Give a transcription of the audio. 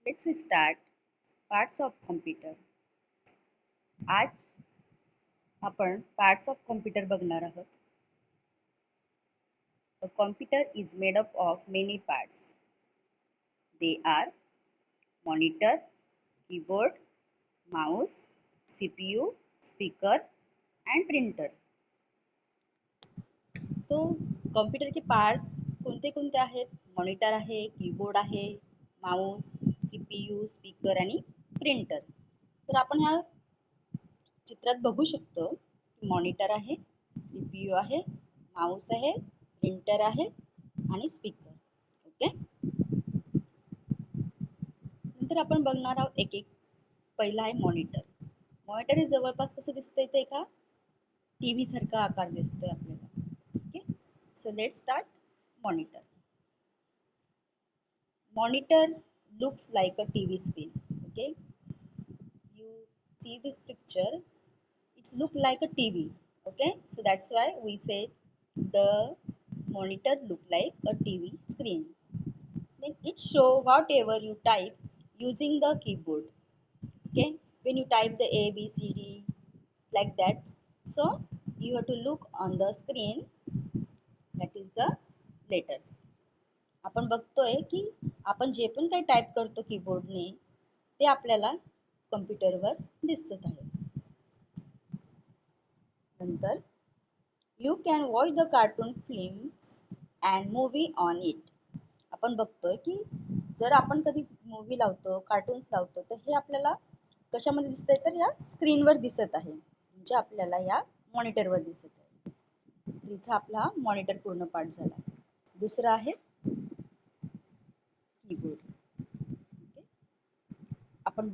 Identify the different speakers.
Speaker 1: Let's start parts of computer. आज आपण parts of computer बघणार आहोत. A computer is made up of many parts. They are monitor, keyboard, mouse, CPU, speaker and printer. So कॉम्प्युटरचे part कोणते कोणते आहेत? Monitor आहे, keyboard आहे, माऊस, सीपीयू, स्पीकर आणि प्रिंटर. तर आपण ह्या चित्रात बघू शकतो की मॉनिटर आहे, सीपीयू आहे, माऊस आहे, प्रिंटर आहे आणि स्पीकर. ओके, नंतर आपण बघणार आहोत एक एक. पहिला आहे मॉनिटर. मॉनिटर हे जवळपास कसं दिसतंय ते का टीव्ही सारखा आकार दिसतोय आपल्याला. Okay, so let's start monitor. Monitor looks like a TV screen. Okay, you see this picture, it looks like a TV. Okay, so that's why we say the monitor look like a TV screen. Then it show whatever you type using the keyboard. Okay, when you type the A B C D like that, so you have to look on the screen, that is the letter. आपण बघतोय की आपण जे पण काही type करतो कीबोर्डने ते आपल्याला कम्प्युटरवर दिसत आहे. नंतर you can watch the cartoon film and movie on it. आपण बघतोय की जर आपण कधी मूवी लावतो, कार्टून्स लावतो, तर हे आपल्याला कशामध्ये दिसतंय, तर या स्क्रीनवर दिसत आहे, म्हणजे आपल्याला या मॉनिटरवर दिसत आहे. इथं आपला मॉनिटर पूर्ण पाठ झाला. दुसरं आहे कीबोर्ड. आपण